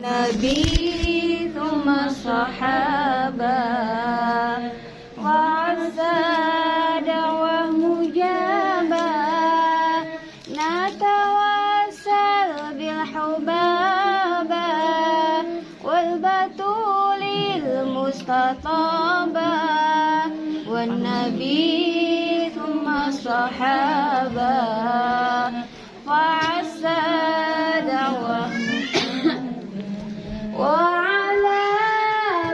نبي ثم الصحابة وعسى دعوة مجابة نتوسل بالحبابة والبتول المستطابة والنبي ثم الصحابة وعسى دعوة وعلى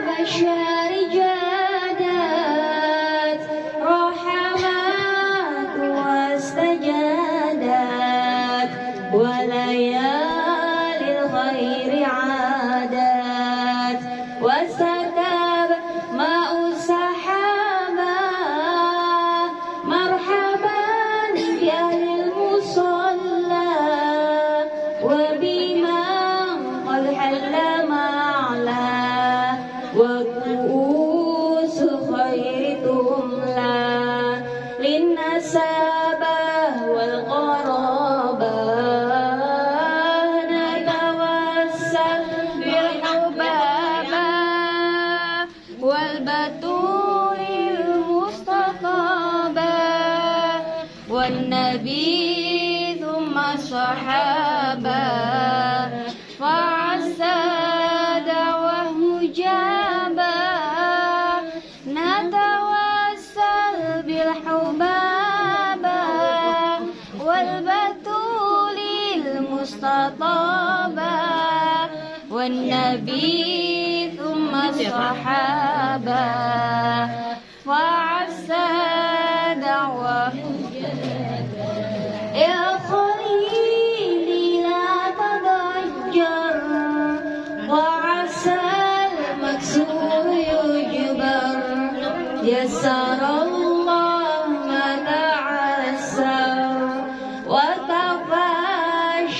بشر جادت رحمات واستجادت وليالي الخير عادت وسكب ماء السحابة مرحبا بأهل المصلى وبمن قد حل وكؤوس خير تملى للنسابة والقرابة نتوسل بالحبابة والبتول المستطابة والنبي ثم الصحابة وعسى نتوسل بالحبابة والبتول المستطابة والنبي ثم الصحابة وعسى دعوة يا خليلي لا تضجر وعسى المكسور يجبر يسر الله ما تعسر وكفى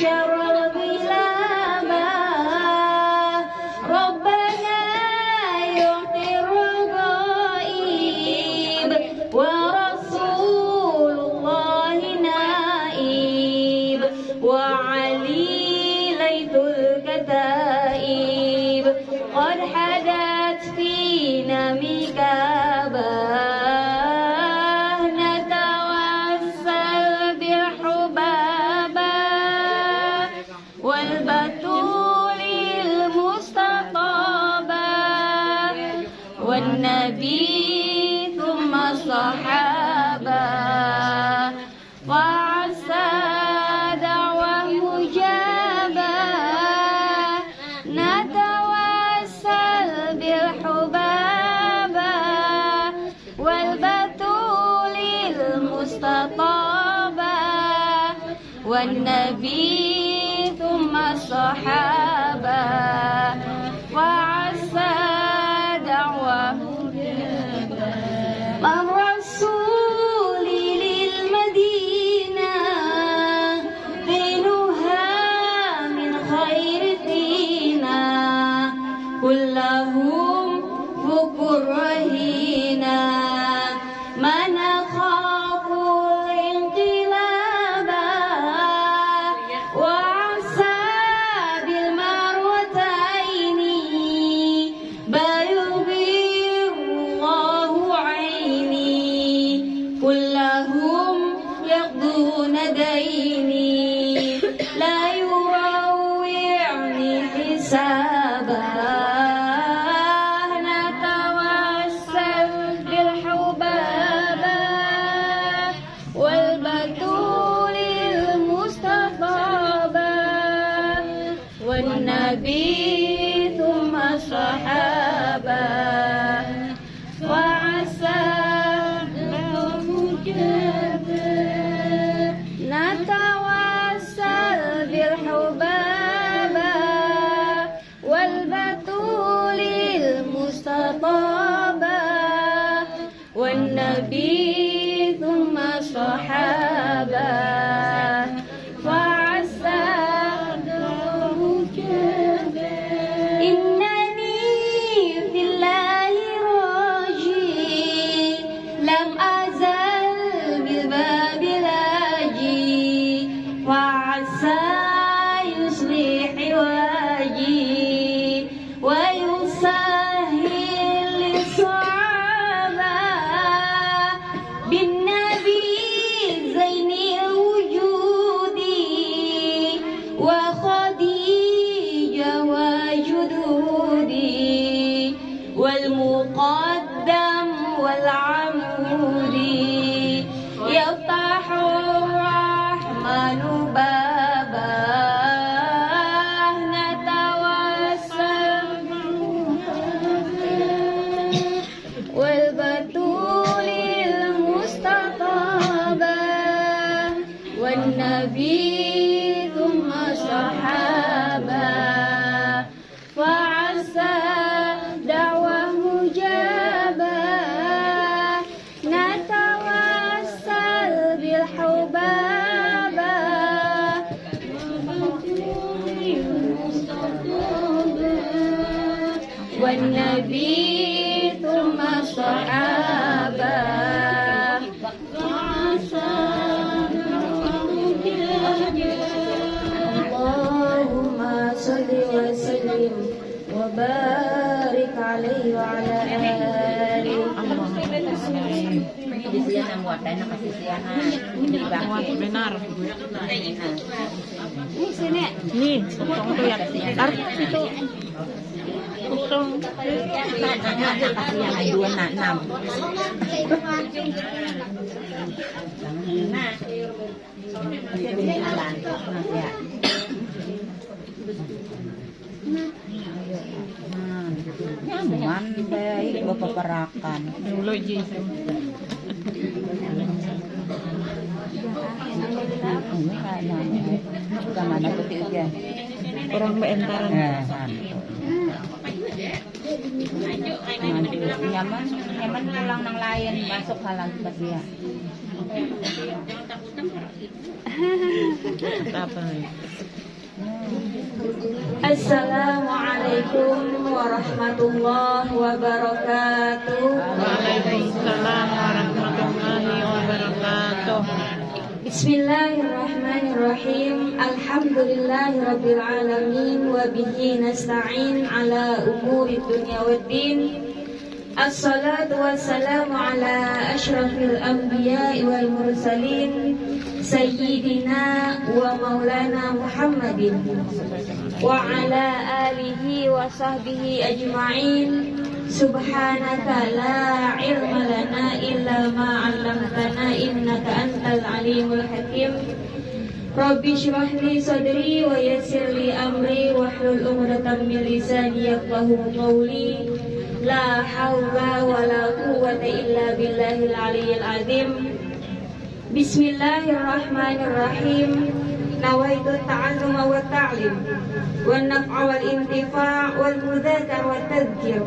شر البلابة ربنا يعطي الرغائب ورسول الله نائب وعلي ليث الكتائب قد حدث فينا مكابة نتوسل بالحبابة والبتول المستطابة والنبي ثم الصحابة وعسى دعوة مجابة نتوسل بالحبابة والبتول المستطابة والنبي ثم الصحابة وعسى دعوة مع الرسول للمدينة دينها من خير دينا كلهم فكر رهينا ما نخاف الانقلاب وعسى بالمروتين بيبير الله عيني كلهم يقضون ديني لا يروعني حسابا نتوسل بالحبابة والبتول المستطابة والنبي ثم الصحابة وعسى نتوسل بالحبابة والبتول المستطابة والنبي ثم الصحابة وعسى إنني في الله راجي لم أزل بالباب لاجي وعسى يصلح واجي المقدم والعمود يفتح الرحمن بابا نتوسل والبتول المستطابة والنبي ثم الصحابة فعسى دعوة مجابة نتوسل بالحبابة والنبي ثم الصحابة فعسى اللهم صل وسلم وبارك عليه وعلى آله. Di sini na muat na kasisiyahan. Muat benar. Ini sini. Nih, usong tuh ya. Itu usong. Kasiyahan 2 na 6. Nah. Kasi binalan ya. Nyaman baik bapaparakan. Dulu ji. Kamana peti aja. Orang beentaran. Nyaman pulang nang lain masuk halang kasihan. Apa nih? Assalamualaikum warahmatullahi wabarakatuh. Waalaikumsalam warahmatullahi wabarakatuh. Bismillahirrahmanirrahim. Alhamdulillahirabbil alamin wa bihi nasta'in ala umuri dunya waddin. Assalatu wassalamu ala asyrafil anbiya'i wal mursalin sayyidina wa maulana Muhammadin wa ala alihi wa sahbihi ajma'in. Subhanaka la ilma lana illa ma 'allamtana innaka antal alimul hakim. Rabbi shrah li sadri wa yassir li amri wahlul 'uqdatam min lisani yafqahu qawli. La haula wa la quwwata illa billahil aliyyil azim. Bismillahirrahmanirrahim. Nawaitu ta'alluma wa ta'lim wan naf'a wal intifa' wal mudzakkar wat tadhkir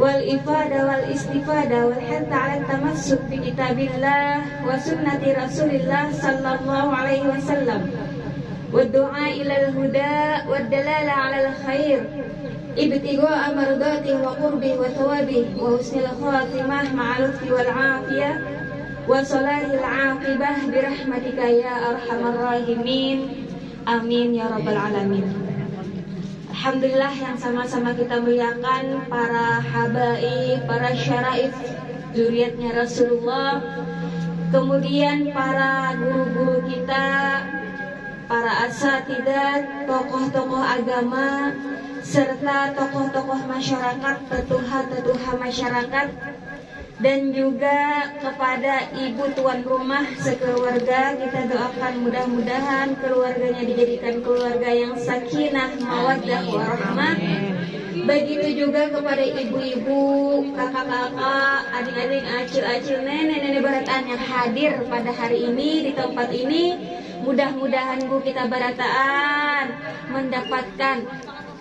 wal ifada wal istifada wal hatta 'ala tamassuk bi kitabillah wa sunnati Rasulillah sallallahu alaihi wasallam wad du'a ilal huda wad dalala 'alal khair ibtigha'a mardatihi wa qurbihi wa thawabihi wa husnil khatimah ma'a lutfi wal 'afiyah wa salahil 'aqibah bi rahmatika ya arhamar rahimin. Amin ya rabbal alamin. Alhamdulillah yang sama-sama kita muliakan para habaib, para syaraif zuriatnya Rasulullah, kemudian para guru-guru kita, para asatidat, tokoh-tokoh agama, serta tokoh-tokoh masyarakat, tetuha-tetuha masyarakat, dan juga kepada ibu tuan rumah sekeluarga. Kita doakan mudah-mudahan keluarganya dijadikan keluarga yang sakinah, mawaddah, warahmah. Begitu juga kepada ibu-ibu, kakak-kakak, adik-adik, acil-acil, nenek-nenek barataan yang hadir pada hari ini di tempat ini. Mudah-mudahan Bu kita barataan mendapatkan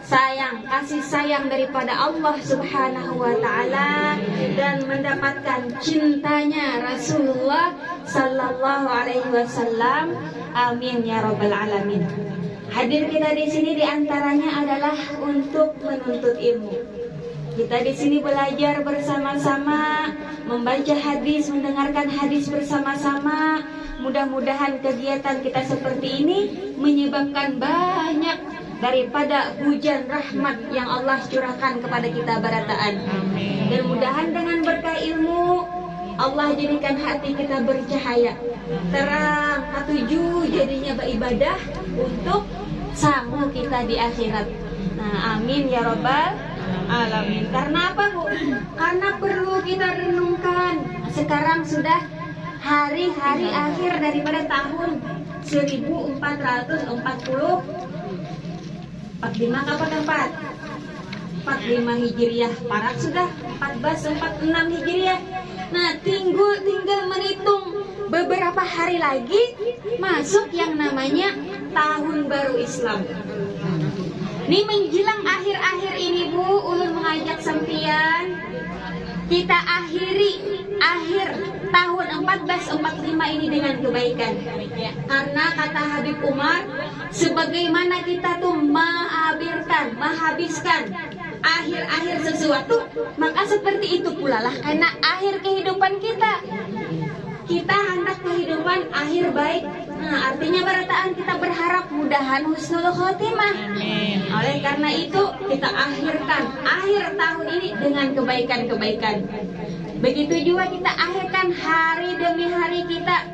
kasih sayang daripada Allah Subhanahu wa taala dan mendapatkan cintanya Rasulullah sallallahu alaihi wasallam. Amin ya rabbal alamin. Hadir kita di sini diantaranya adalah untuk menuntut ilmu. Kita di sini belajar bersama-sama, membaca hadis, mendengarkan hadis bersama-sama. Mudah-mudahan kegiatan kita seperti ini menyebabkan banyak daripada hujan rahmat yang Allah curahkan kepada kita barataan. Dan mudahan dengan berkah ilmu Allah jadikan hati kita bercahaya, terang, katuju jadinya beribadah untuk sanggup kita di akhirat. Nah, amin ya rabbal alamin. Karena apa, Bu? Karena perlu kita renungkan. Sekarang sudah hari-hari akhir daripada tahun 1440 45 kapan 45 Hijriah. Parak sudah 1446 Hijriah. Nah, tinggal menghitung beberapa hari lagi masuk yang namanya tahun baru Islam. Ini menjelang akhir-akhir ini, Bu, ulun mengajak sampean kita akhir tahun 1445 ini dengan kebaikan. Karena kata Habib Umar, sebagaimana kita tuh menghabiskan akhir-akhir sesuatu, maka seperti itu pula lah karena akhir kehidupan kita. Kita hendak kehidupan akhir baik. Nah, artinya berataan kita berharap mudahan husnul khotimah. Oleh karena itu kita akhirkan akhir tahun ini dengan kebaikan-kebaikan. Begitu juga kita akhirkan hari demi hari kita.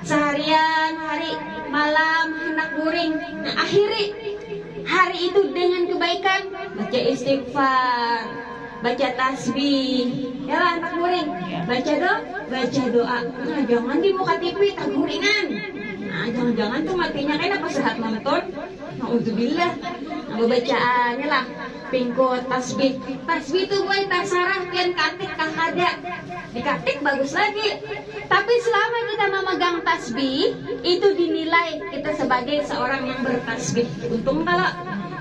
Seharian, hari, malam, hendak guring. Nah, akhiri hari itu dengan kebaikan. Baca istighfar, baca tasbih, ya lah hendak guring. Baca doa. Nah, jangan di muka TV tak guringan. Nah, jangan-jangan tuh matinya kan apa sehat nonton. Nauzubillah. Nah, bacaannya lah pingkot tasbih itu buat tasarah pian katik kahada dikatik bagus lagi. Tapi selama kita memegang tasbih itu dinilai kita sebagai seorang yang bertasbih. Untung kalau.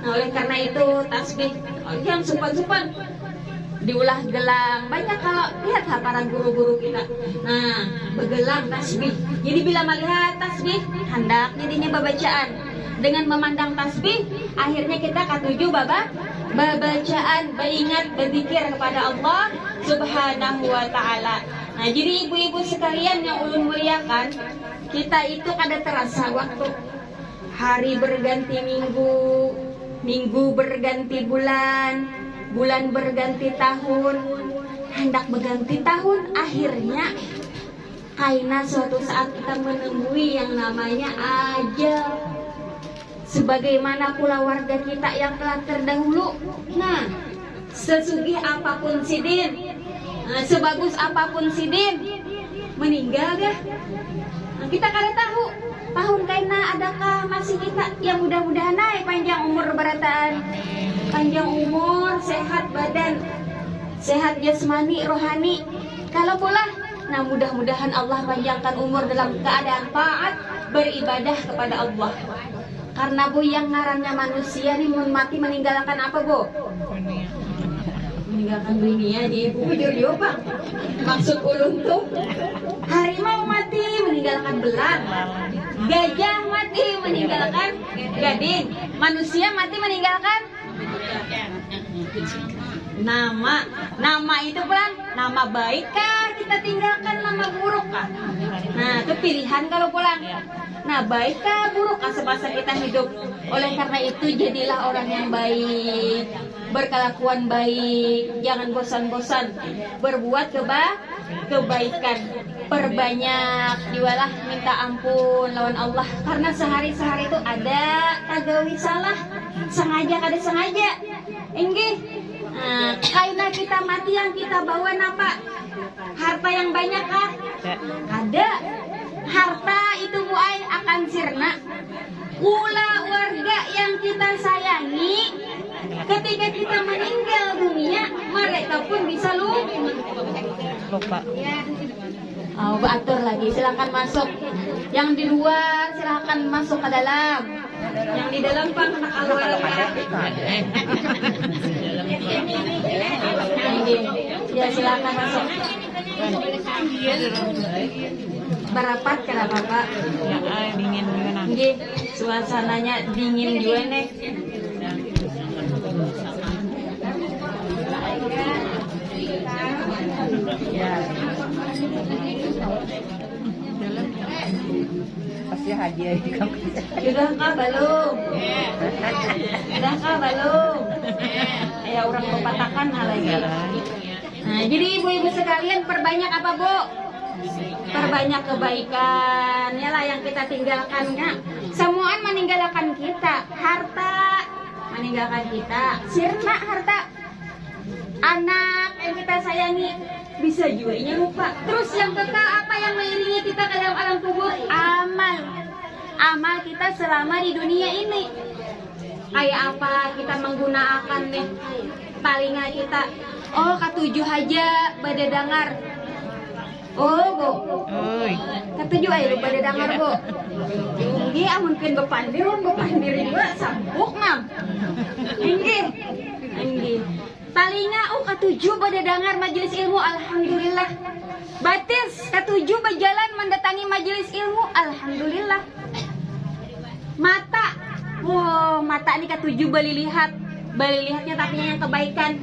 Nah, oleh karena itu tasbih yang supan-supan diulah gelang. Banyak kalau lihat para guru-guru kita. Nah, begelang tasbih. Jadi bila melihat tasbih hendak jadinya babacaan. Dengan memandang tasbih, akhirnya kita katuju babacaan, beringat, berzikir kepada Allah Subhanahu wa ta'ala. Nah, jadi ibu-ibu sekalian yang ulun muliakan, kita itu kada terasa waktu. Hari berganti minggu, minggu berganti bulan, bulan berganti tahun, hendak berganti tahun, akhirnya karena suatu saat kita menemui yang namanya ajal. Sebagaimana pula warga kita yang telah terdahulu. Nah, sesugih apapun sidin, sebagus apapun sidin, meninggal dah. Nah, kita kada tahu tahun kaina adakah masih kita yang mudah-mudahan naik panjang umur berataan, panjang umur, sehat badan, sehat jasmani, rohani. Kalau pula, nah mudah-mudahan Allah panjangkan umur dalam keadaan taat beribadah kepada Allah. Karena Bu yang ngarannya manusia nih mati meninggalkan apa, Bu? Meninggalkan dunia di bujur diopang. Maksud ulun tuh harimau mati meninggalkan belang, gajah mati meninggalkan gading, manusia mati meninggalkan nama itu pulang nama baik kah kita tinggalkan nama buruk kah? Nah, itu pilihan kalau pulang. Nah, baik kah buruk kah semasa kita hidup? Oleh karena itu jadilah orang yang baik, berkelakuan baik, jangan bosan-bosan berbuat kebaikan, perbanyak jualah minta ampun lawan Allah. Karena sehari-sehari itu ada tagawi salah, sengaja kada sengaja. Inggih. Nah, karena kita mati yang kita bawa apa? Harta yang banyak kah? Ada. Harta itu buai akan sirna. Ulah warga yang kita sayangi, ketika kita meninggal dunia, mereka pun bisa lupa. Oh, atur lagi, silakan masuk. Yang di luar silakan masuk ke dalam. Yang di dalam Pak kena keluar ya. Ya silakan masuk. Berapat kenapa Pak? Ya, dingin gimana? Nggih, suasananya dingin juga nih. Ya. Pasti hadiah kamu. Sudah kah belum? Sudah kah belum? Ya orang kepatakan lagi. Nah, jadi ibu-ibu sekalian perbanyak apa, Bu? Perbanyak kebaikan. Yalah yang kita tinggalkan ya. Semuaan meninggalkan kita, harta meninggalkan kita, sirna harta. anak yang kita sayangi, bisa juga lupa. Terus yang kekal apa yang mengiringi kita ke dalam alam kubur? Amal kita selama di dunia ini. Kayak apa kita menggunakan nih telinga kita? Oh, katujuh aja pada dengar. Oh, Bu. Oi. Katujuh aja lu pada dengar, Bu. Ini mungkin bepandir juga sampuk nam. Ini. Telinga katujuh pada dengar majelis ilmu, alhamdulillah. Batis katujuh berjalan mendatangi majelis ilmu, alhamdulillah. Mata ini katujuh bali lihatnya tapi yang kebaikan.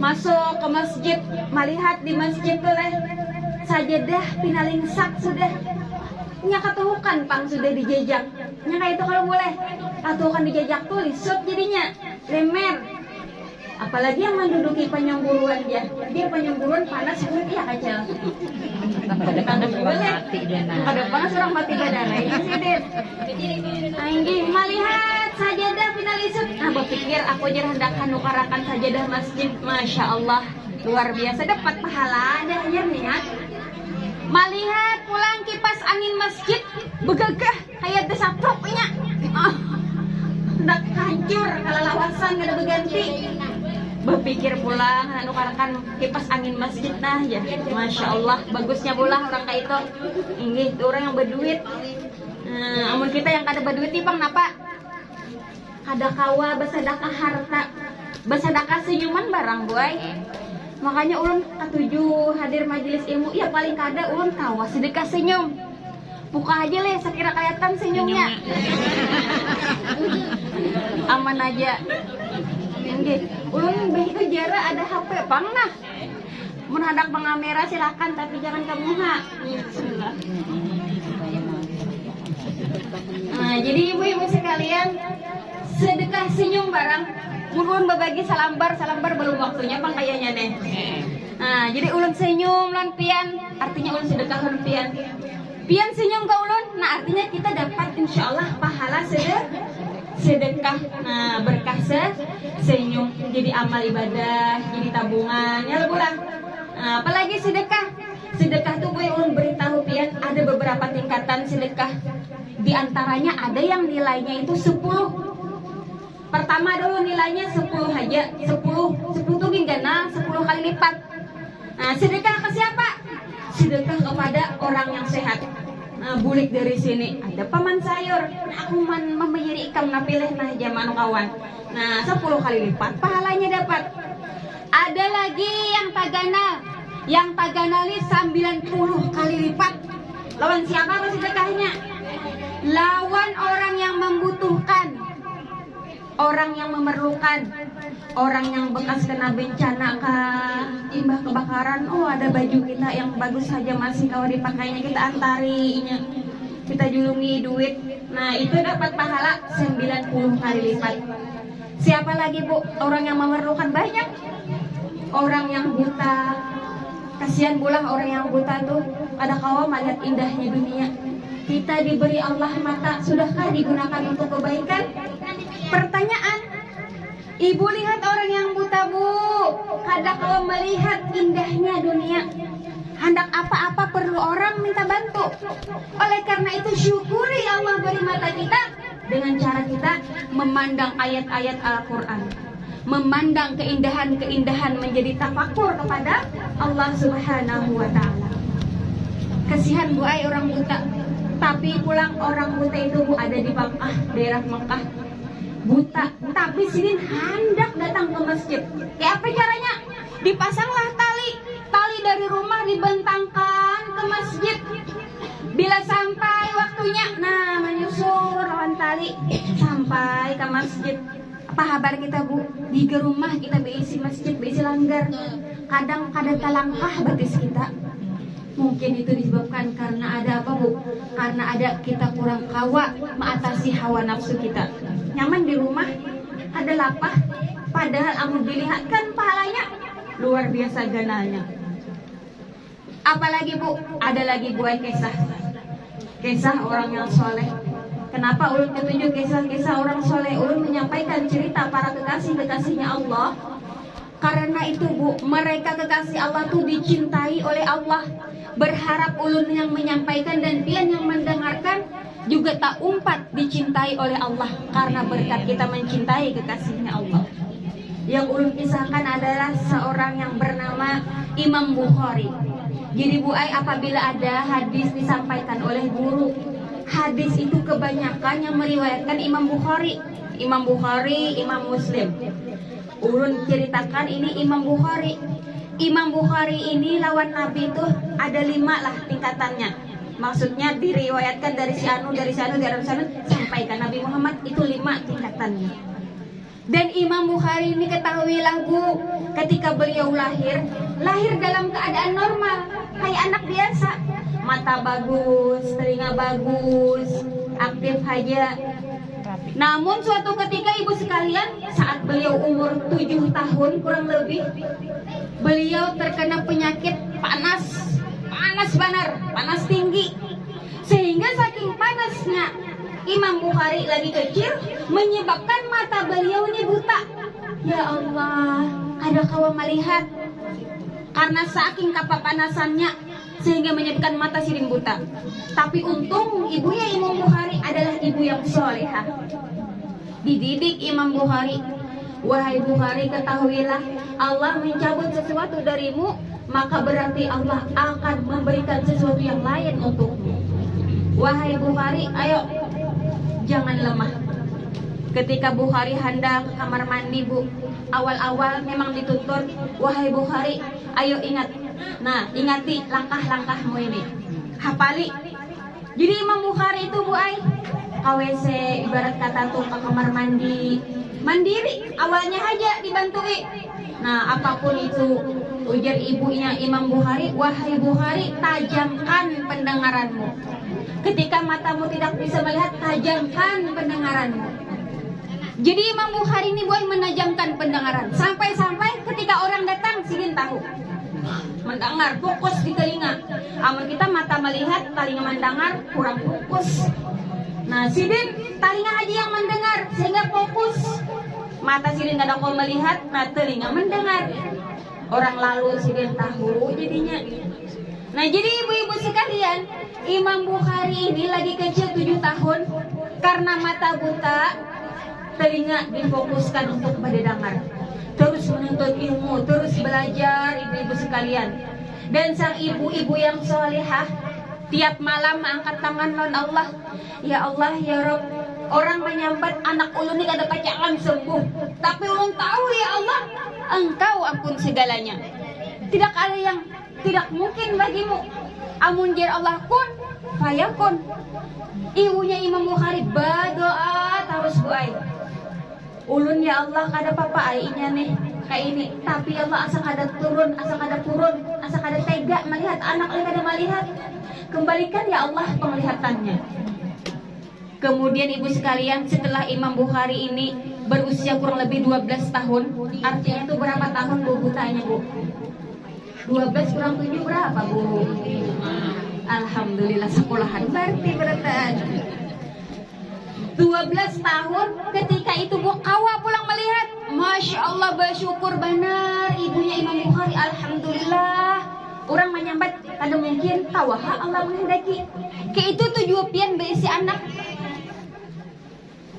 Masuk ke masjid, melihat di masjid boleh sajadah pinalingsak sudah. Nya katuhukan pang sudah dijejak. Nya kayak itu kalau boleh. Katuhukan dijejak tulis sub jadinya lemer. Apalagi yang menduduki penyemburuan dia. Dia penyemburuan panas kulit ya kacau. Ada panas orang mati badan. Anjing melihat sajadah finalisut. Berpikir aku aja hendak nukarakan sajadah masjid. Masya Allah luar biasa dapat pahala ada niat. Melihat pulang kipas angin masjid begagah kayak desaproknya. Hendak hancur kalau lawasan gak ada berganti. Berpikir pula nukarakan kipas angin masjid nah ya. Masya Allah bagusnya pula orang kayak itu. Ini itu orang yang berduit. Amun kita yang kada berduit nih bang napa? Kada kawa bersedekah harta, bersedekah senyuman barang boy. Makanya ulun katujuh hadir majelis ilmu ya paling kada ulun kawa sedekah senyum. Buka aja leh sekira kelihatan senyumnya. Aman aja. Ulun begitu jara ada HP bang nah. Menghadap pengamera silakan tapi jangan kamu ha. Nah, jadi ibu-ibu sekalian sedekah senyum barang. Ulun berbagi salambar belum waktunya bang kayaknya nih. Nah, jadi ulun senyum lan pian artinya ulun sedekah lan pian. Pian senyum ke ulun, nah artinya kita dapat insyaallah pahala sedekah. Nah, berkah senyum jadi amal ibadah, jadi tabungan ya pulang. Nah, apalagi sedekah tuh gue ulun beritahu pian ada beberapa tingkatan sedekah. Di antaranya ada yang nilainya itu 10. Pertama dulu nilainya 10 aja. 10 tuh gimana? 10 kali lipat. Nah, sedekah ke siapa? Sedekah kepada orang yang sehat. Nah, bulik dari sini ada paman sayur. Nah, aku memayari ikam na pilih nah zaman kawan. Nah, 10 kali lipat pahalanya dapat. Ada lagi yang tagana. Yang tagana li 90 kali lipat. Lawan siapa apa sedekahnya? Lawan orang yang membutuhkan, orang yang memerlukan, orang yang bekas kena bencana imbah kebakaran. Oh, ada baju kita yang bagus saja masih kalau dipakainya kita antarinya, kita julungi duit. Nah, itu dapat pahala 90 kali lipat. Siapa lagi bu? Orang yang memerlukan banyak. Orang yang buta, kasihan pula orang yang buta tuh ada kawa melihat indahnya dunia. Kita diberi Allah mata, sudahkah digunakan untuk kebaikan? Pertanyaan, ibu lihat orang yang buta bu, kada kau melihat indahnya dunia. Hendak apa-apa perlu orang minta bantu. Oleh karena itu syukuri Allah beri mata kita dengan cara kita memandang ayat-ayat Al-Quran, memandang keindahan-keindahan menjadi tafakur kepada Allah Subhanahu wa Ta'ala. Kasihan bu ay orang buta. Tapi pulang orang buta itu bu ada di Makkah, daerah Makkah, buta. Tapi sini hendak datang ke masjid. Kayak apa caranya? Dipasanglah tali dari rumah dibentangkan ke masjid. Bila sampai waktunya, nah menyusul lawan tali sampai ke masjid. Apa kabar kita bu? Di rumah kita beisi masjid, beisi langgar. Kadang kada talangkah batis kita. Mungkin itu disebabkan karena ada apa bu? Karena ada kita kurang kawa mengatasi hawa nafsu kita. Nyaman di rumah, ada lapah. Padahal amun dilihatkan pahalanya luar biasa ganalnya. Apalagi bu? Ada lagi buah kisah orang yang soleh. Kenapa ulun ketunjuk kisah-kisah orang soleh? Ulun menyampaikan cerita para kekasih-kekasihnya Allah. Karena itu Bu, mereka kekasih Allah tuh dicintai oleh Allah. Berharap ulun yang menyampaikan dan pian yang mendengarkan juga tak umpat dicintai oleh Allah, karena berkat kita mencintai kekasihnya Allah. Yang ulun kisahkan adalah seorang yang bernama Imam Bukhari. Jadi Bu Ai, apabila ada hadis disampaikan oleh guru, hadis itu kebanyakan yang meriwayatkan Imam Bukhari, Imam Muslim. Ulun ceritakan ini Imam Bukhari. Imam Bukhari ini lawan Nabi itu ada 5 lah tingkatannya. Maksudnya diriwayatkan dari si anu, sampai ke Nabi Muhammad, itu 5 tingkatannya. Dan Imam Bukhari ini ketahuilah Bu, ketika beliau lahir dalam keadaan normal, kayak anak biasa. Mata bagus, telinga bagus, aktif aja. Namun suatu ketika ibu sekalian, saat beliau umur 7 tahun kurang lebih, beliau terkena penyakit panas tinggi. Sehingga saking panasnya Imam Bukhari lagi kecil, menyebabkan mata beliau ini buta. Ya Allah, ada kawa melihat. Karena saking kepanasannya, sehingga menyebabkan mata siring buta. Tapi untung ibunya Imam Bukhari adalah ibu yang solehah. Dididik Imam Bukhari, wahai Bukhari, ketahuilah Allah mencabut sesuatu darimu, maka berarti Allah akan memberikan sesuatu yang lain untukmu. Wahai Bukhari, ayo jangan lemah. Ketika Bukhari hendak ke kamar mandi Bu, awal-awal memang dituntut, wahai Bukhari, ayo ingat. Nah, ingati langkah-langkahmu ini, hafali. Jadi Imam Bukhari itu Bu Ai, KWC ibarat kata tuh ke kamar mandi, mandiri, awalnya aja dibantui. Nah, apapun itu, ujar ibunya Imam Bukhari, wahai Bukhari, tajamkan pendengaranmu. Ketika matamu tidak bisa melihat, tajamkan pendengaranmu. Jadi Imam Bukhari ini Bu Ai menajamkan pendengaran, sampai-sampai ketika orang datang sidin tahu. Mendengar, fokus di telinga. Amun kita mata melihat, telinga mendengar, kurang fokus. Nah, sidin telinga aja yang mendengar, sehingga fokus. Mata sidin kadang kau melihat, nah telinga mendengar. Orang lalu sidin tahu jadinya. Nah, jadi ibu-ibu sekalian, Imam Bukhari ini lagi kecil 7 tahun, karena mata buta, telinga difokuskan untuk mendengar. Terus menuntut ilmu, terus belajar ibu-ibu sekalian. Dan sang ibu-ibu yang solehah, tiap malam angkat tangan non Allah, ya Allah ya Rob, orang menyambat anak ulun ini kada pacaran sembuh, tapi ulun tahu ya Allah, Engkau ampun segalanya. Tidak ada yang tidak mungkin bagimu. Amun jar Allah kun fayakun. Ibunya Imam Bukhari berdoa terus Bu Ai. Ulun ya Allah kada apa-apa ainya nih kayak ini, tapi ya Allah asa kada turun, asa kada tega melihat anak oleh kada melihat. Kembalikan ya Allah penglihatannya. Kemudian ibu sekalian, setelah Imam Bukhari ini berusia kurang lebih 12 tahun, artinya itu berapa tahun Bu butanya Bu? 12 kurang 7 berapa Bu? Alhamdulillah sekolahan berarti 12 tahun. Ketika itu Bu kawa pulang melihat, Masya Allah bersyukur benar ibunya Imam Bukhari. Alhamdulillah, orang menyambat kada mungkin tawaha Allah menghendaki. Ke itu tujuan berisi anak,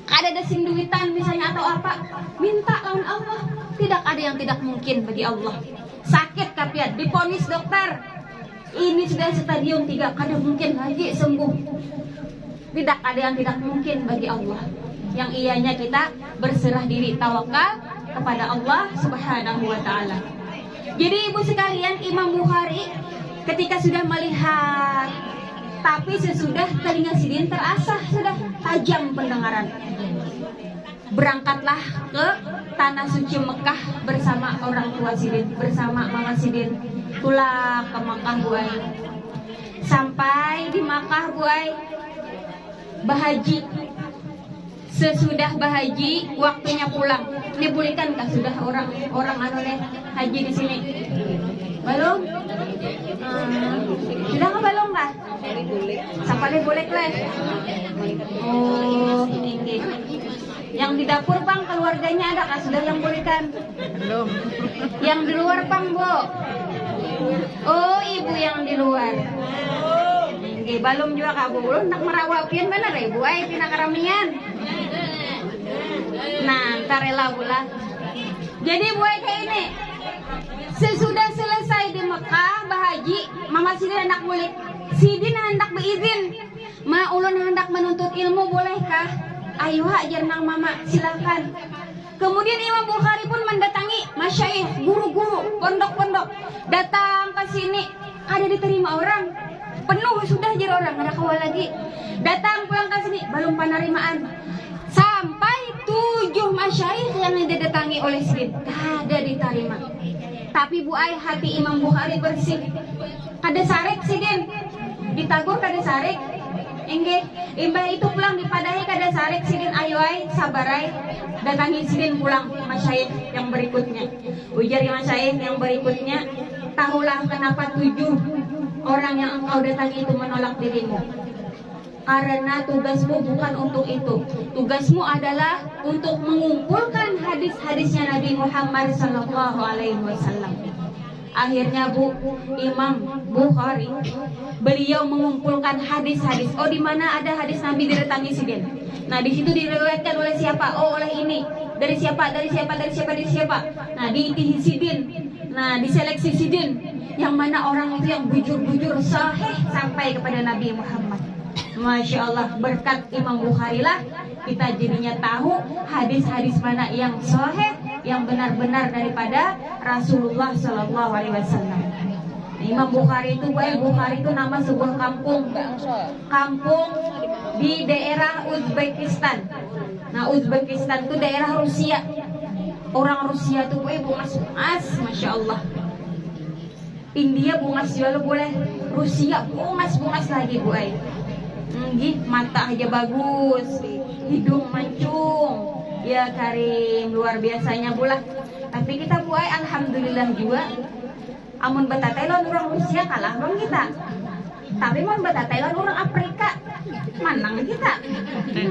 kada ada sing duitan misalnya atau apa, minta lawan Allah. Tidak ada yang tidak mungkin bagi Allah. Sakit kapian, diponis dokter, ini sudah stadium 3, kada mungkin lagi sembuh. Tidak ada yang tidak mungkin bagi Allah. Yang ianya kita berserah diri, tawakal kepada Allah Subhanahu wa ta'ala. Jadi ibu sekalian, Imam Bukhari ketika sudah melihat, tapi sesudah telinga sidin terasah, sudah tajam pendengaran, berangkatlah ke tanah suci Mekah bersama orang tua sidin, bersama mama sidin. Pulang ke Mekah Bu Ai. Sampai di Mekah Bu Ai, bahaji. Sesudah bahaji, waktunya pulang. Ini bolehkan kah sudah orang haji di sini? Belum? Sudah nggak belum kah? Sampai boleh lah. Oh, tinggi. Yang di dapur Pang keluarganya ada kah sudah yang belikan? Belum. Yang di luar Pang, Bu. Oh, ibu yang di luar. Nggih, balum juga Kak Bu. Ulun nak merawapin bener ibu ai pina karamian. Nah, ntar rela pula. Jadi Bu ai kayak ini. Sesudah selesai di Mekah bahaji, Mama Sidin hendak mulik. Sidin hendak beizin. Ma ulun hendak menuntut ilmu bolehkah? Ayo ajar nang Mama, silakan. Kemudian Imam Bukhari pun mendatangi masyaikh, guru-guru, pondok-pondok. Datang ke sini, ada diterima orang. Penuh sudah jadi orang, ada kawal lagi. Datang pulang ke sini, belum penerimaan. Sampai 7 masyaikh yang didatangi oleh Sidin, ada diterima. Tapi Bu Ai, hati Imam Bukhari bersih. Kada sarik Sidin, ditagur kada sarik. Enggak, imbah itu pulang dipadahi kada sarik Sidin, ayo ai sabarai. Datangi Sidin pulang masyaikh yang berikutnya. Ujar masyaikh yang berikutnya, tahulah kenapa 7 orang yang engkau datangi itu menolak dirimu. Karena tugasmu bukan untuk itu. Tugasmu adalah untuk mengumpulkan hadis-hadisnya Nabi Muhammad SAW. Akhirnya Bu, Imam Bukhari, beliau mengumpulkan hadis-hadis. Oh, di mana ada hadis Nabi didatangi Sidin. Nah, di situ diriwayatkan oleh siapa? Oh, oleh ini. Dari siapa? Dari siapa? Dari siapa? Dari siapa? Nah, diitihi Sidin. Nah, diseleksi Sidin. Yang mana orang itu yang bujur-bujur sahih sampai kepada Nabi Muhammad. Masya Allah, berkat Imam Bukhari lah kita jadinya tahu hadis-hadis mana yang sahih, yang benar-benar daripada Rasulullah Sallallahu Alaihi Wasallam. Imam Bukhari itu, Bukhari itu nama sebuah kampung di daerah Uzbekistan. Nah, Uzbekistan itu daerah Rusia. Orang Rusia tuh bungas-bungas, Masya Allah. India bungas juga boleh, Rusia bungas-bungas lagi Bu Ai. Mata aja bagus, hidung mancung, ya Karim, luar biasanya bulah. Tapi kita Bu Ai alhamdulillah juga, amun betatai lawan orang Rusia kalah dong kita. Tapi mun betatai lawan orang Afrika menang kita.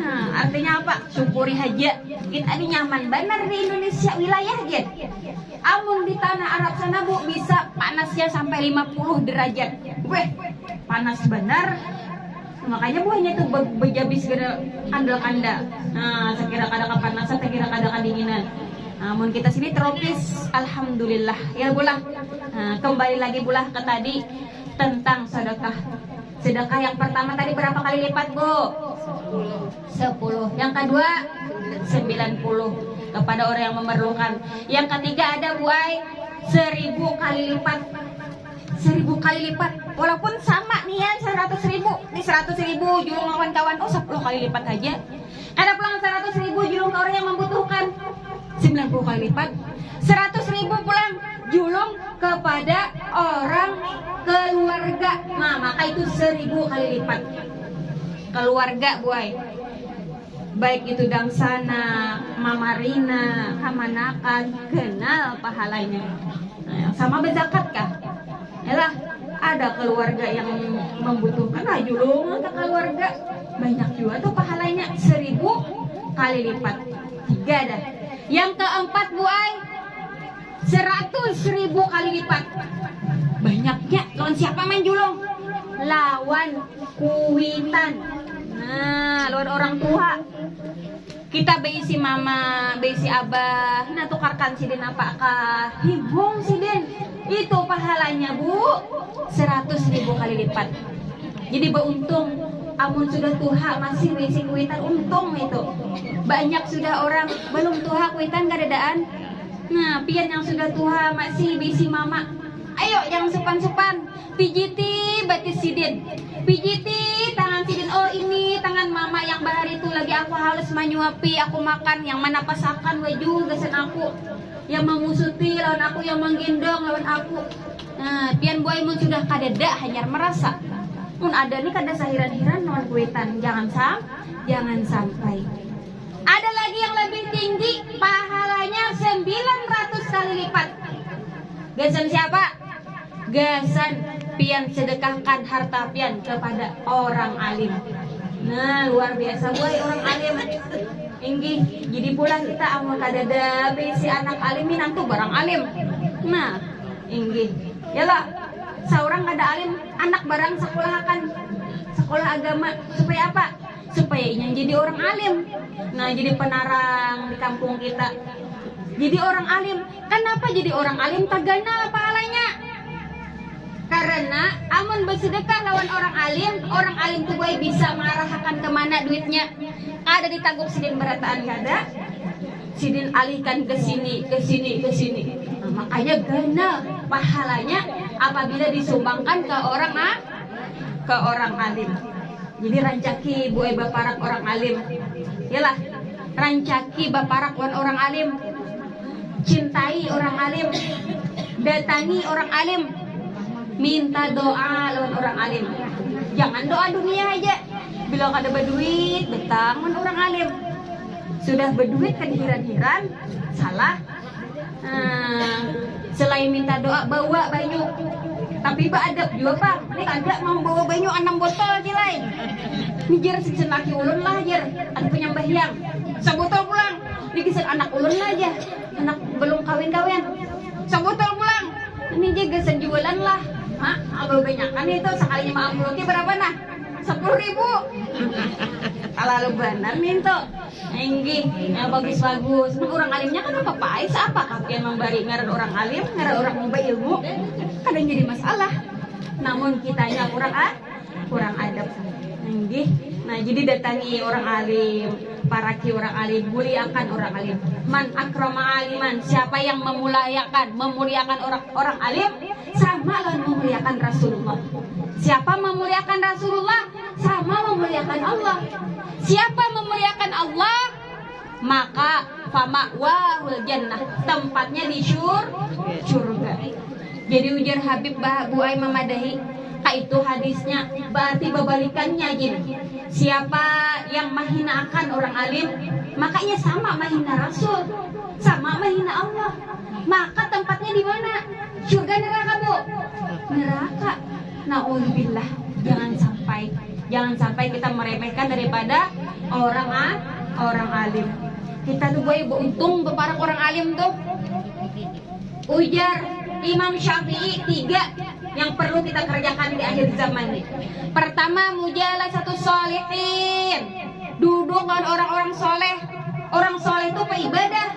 Nah, artinya apa? Syukuri aja. Kita ini nyaman benar di Indonesia wilayah aja. Amun di tanah Arab sana Bu bisa panasnya sampai 50 derajat. Weh, panas benar. Makanya buahnya tuh bejabis gede kandel-kandel. Nah, sekira kada kepanasan, sekira kada kedinginan. Namun kita sini tropis, alhamdulillah. Ya bulah. Nah, kembali lagi bulah ke tadi tentang sedekah. Sedekah yang pertama tadi berapa kali lipat, Bu? 10. Yang kedua 90 kepada orang yang memerlukan. Yang ketiga ada Bu Ai 1000 kali lipat. 1000 kali lipat. Walaupun sama nih ya 100.000. Ini 100.000 julung kawan-kawan. Oh 10 kali lipat aja. Ada pulang 100.000 julung ke orang yang membutuhkan. 90 kali lipat. 100.000 pulang julung kepada orang keluarga. Nah, maka itu 1000 kali lipat. Keluarga Bu Ai. Baik itu Dangsana, Mama Rina, Kamanakan, kenal pahalanya. Nah, sama berzakat kah? Yalah, ada keluarga yang membutuhkan, julung ke keluarga banyak juga tuh pahalanya 1000 kali lipat. 3 dah. Yang keempat Bu Ai 100.000 kali lipat. Banyaknya lawan siapa main julung? Lawan kuitan. Nah, lawan orang tua. Kita beisi mama, beisi abah, nah tukarkan Sidin apakah? Hibung Sidin. Itu pahalanya Bu 100.000 kali lipat. Jadi beruntung. Amun sudah tuha masih beisi kuitan, untung itu. Banyak sudah orang belum tuha kuitan gadadaan. Nah, pian yang sudah tuha masih beisi mama. Ayo yang supan-supan, pijiti batis Sidin. Pijiti tangan Sidin. Oh ini tangan mama yang bahari itu lagi aku halus menyuapi aku makan. Yang mana pasakan waju gasan aku. Yang memusuti lawan aku, yang menggendong lawan aku. Nah, pian boy mun sudah kadeda hanyar merasa. Mun ada nih kada sahiran-hiran non kuitan. Jangan sampai. Ada lagi yang lebih tinggi, pahalanya 900 kali lipat. Gasan siapa? Gasan pian sedekahkan harta pian kepada orang alim. Nah, luar biasa boy orang alim. Inggih, jadi pula kita amun kadada si anak alimin antu barang alim. Nah, inggih. Yalah, seorang kada alim, anak barang sekolah agama supaya apa? Supaya inya jadi orang alim. Nah, jadi penarang di kampung kita. Jadi orang alim. Kenapa jadi orang alim tagana pahalanya? Karena amun bersedekah lawan orang alim tuh boy bisa mengarahkan kemana duitnya. Ada ditanggup sidin berataan kada, sidin alihkan ke sini. Nah, makanya gana pahalanya apabila disumbangkan ke orang alim. Jadi rancaki buai baparak orang alim. Yalah, rancaki baparak wan orang alim. Cintai orang alim. Datangi orang alim. Minta doa lawan orang alim. Jangan doa dunia aja. Bila kada berduit, betang lawan orang alim. Sudah berduit kan hiran-hiran, salah. Selain minta doa, bawa banyu. Tapi beradab juga bang. Ini ada mau bawa banyu 6 botol jilai. Ini jer siksen laki ulun lah jer. Ada penyambahyang. Sebotol pulang. Ini kisah anak ulun lah aja. Anak belum kawin-kawin. Sebotol pulang. Ini juga sejualan lah. Hah? Abang banyakan itu sekalinya maam mulutnya berapa nah? 10.000. Kalau benar minto. Enggi, yang bagus-bagus. Orang alimnya kan apa-apa? Apa kakian memberi ngaran orang alim, ngaran orang mau ilmu? Kadang jadi masalah. Namun kitanya kurang adab. Enggi. Nah, jadi datangi orang alim, paraki orang alim, muliakan orang alim. Man akrama aliman, siapa yang memuliakan orang alim, sama lah memuliakan Rasulullah. Siapa memuliakan Rasulullah, sama memuliakan Allah. Siapa memuliakan Allah, maka fama'wahul jannah, tempatnya di surga. Jadi ujar Habib Bu Ai Mamadahi, itu hadisnya berarti berbalikannya gini. Siapa yang menghinakan orang alim, makanya sama menghina Rasul, sama menghina Allah. Maka tempatnya di mana? Surga neraka, Bu? Neraka. Nauzubillah. Jangan sampai kita meremehkan daripada orang alim. Kita tuh boy beruntung beparak orang alim tuh. Ujar Imam Syafi'i 3 yang perlu kita kerjakan di akhir zaman ini. Pertama, mujalasatus sholihin. Duduk dengan orang-orang soleh. Orang soleh itu ibadah.